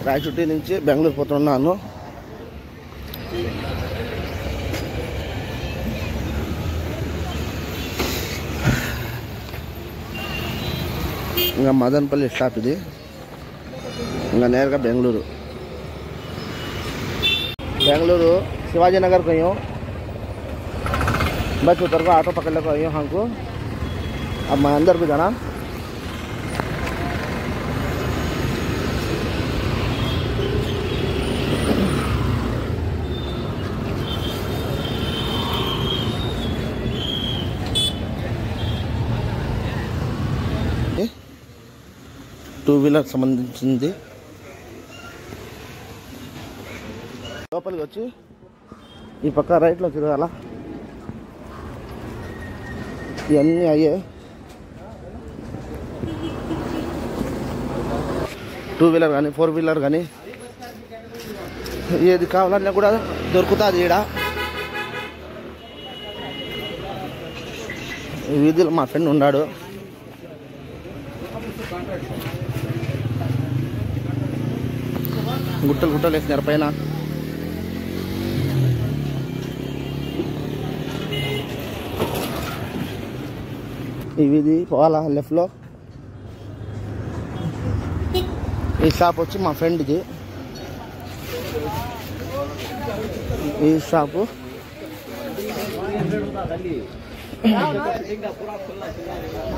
రాయచోటి నుంచి బెంగళూరు పోతున్నాను. ఇంకా మదనపల్లి స్టాప్ ఇది. ఇంకా నేరుగా బెంगलुरु शिवाजी नगर गए बस उतर को ऑटो पकड़ लेकर आइए हमको. अब मैं अंदर भी जाना. टू व्हीलर సంబంధించింది. లోపలికి వచ్చి ఈ పక్క రైట్లో తిరగాల. ఇవన్నీ అయ్యే టూ వీలర్ కానీ ఫోర్ వీలర్ కానీ ఏది కావాలన్నా కూడా దొరుకుతుంది ఈడ. ఈ వీధిలో మా ఫ్రెండ్ ఉన్నాడు. గుట్టలు గుట్టలు వేసినారు పైన. ఈ వీధి పోవాలా లెఫ్ట్లో. ఈ షాప్ వచ్చి మా ఫ్రెండ్ది. ఈ షాపు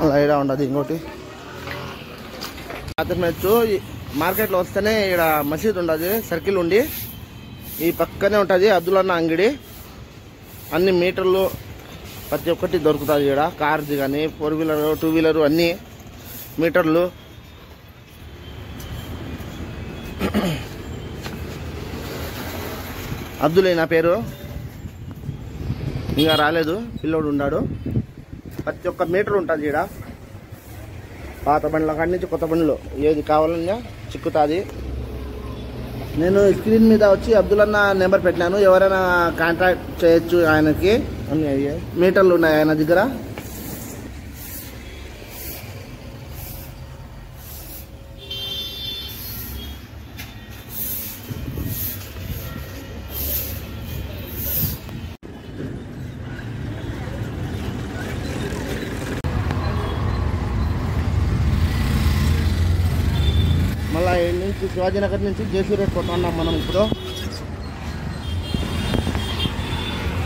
అలా ఈడ ఉండదు. ఇంకోటి రాత్రి మార్కెట్లో వస్తేనే ఇక్కడ మసీద్ ఉండదు, సర్కిల్ ఉండి ఈ పక్కనే ఉంటుంది అబ్దుల్ అన్న అంగడి. అన్ని మీటర్లు ప్రతి ఒక్కటి దొరుకుతుంది ఇక్కడ. కార్ది కానీ ఫోర్ వీలర్ టూ వీలర్ అన్నీ మీటర్లు. అబ్దుల్ నా పేరు, ఇంకా రాలేదు, పిల్లోడు ఉన్నాడు. ప్రతి ఒక్క మీటర్ ఉంటుంది ఇక్కడ. పాత బండ్ల కాడి నుంచి కొత్త బండ్లు ఏది కావాలన్నా చిక్కుతుంది. నేను స్క్రీన్ మీద వచ్చి అబ్దుల్ అన్న నెంబర్ పెట్టినాను, ఎవరైనా కాంటాక్ట్ చేయొచ్చు ఆయనకి. అన్నీ అయ్యాయి మీటర్లు ఉన్నాయి ఆయన దగ్గర. మళ్ళీ నుంచి శివాజీనగర్ నుంచి జేసీ రోడ్ పోతున్నాం మనం ఇప్పుడు.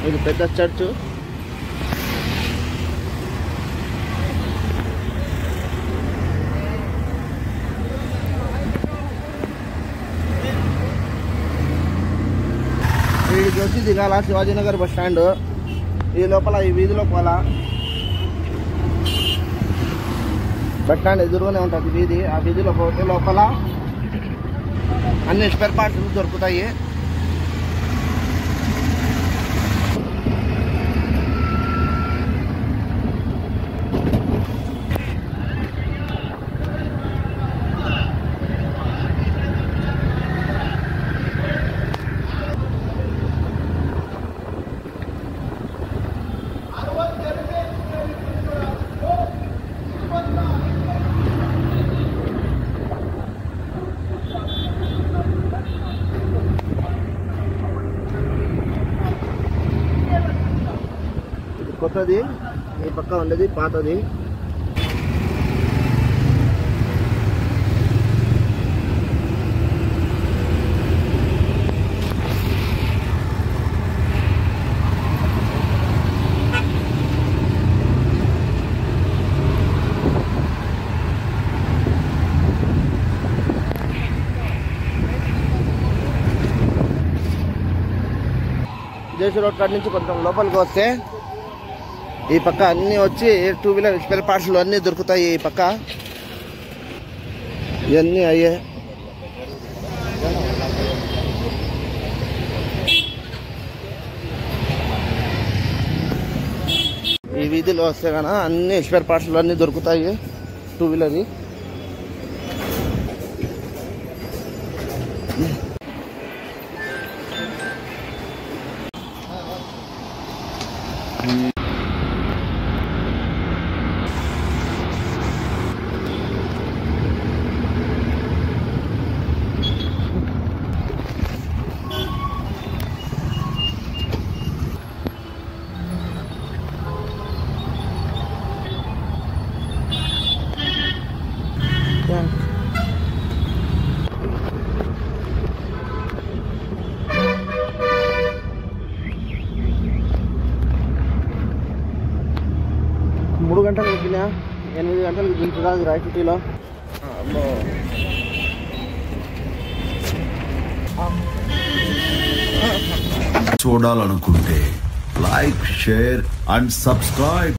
ఇది పెద్ద చర్చ్. వీడికి వచ్చి దిగాల శివాజీనగర్ బస్ స్టాండ్. ఈ లోపల ఈ వీధిలో పోలా. బస్ స్టాండ్ ఎదురుగానే ఉంటుంది వీధి. ఆ వీధిలో పోతే లోపల అన్ని స్పేర్ పార్ట్స్ దొరుకుతాయి. కొత్తది ఈ పక్క ఉండేది పాతది. జేసీ రోడ్ కాడ నుంచి కొంచెం లోపలికి వస్తే ఈ పక్క అన్నీ వచ్చి టూ వీలర్ స్పేర్ పార్ట్స్లు అన్నీ దొరుకుతాయి. ఈ పక్క ఇవన్నీ అయ్యే. ఈ వీధిలో వస్తే కన్నా అన్ని స్పేర్ పార్ట్స్లు అన్నీ దొరుకుతాయి టూ వీలర్వి. గంటలకు ఎక్కినా 8 గంటలకు దించుతుంది రాయచోటిలో. చూడాలనుకుంటే లైక్, షేర్ అండ్ సబ్స్క్రైబ్.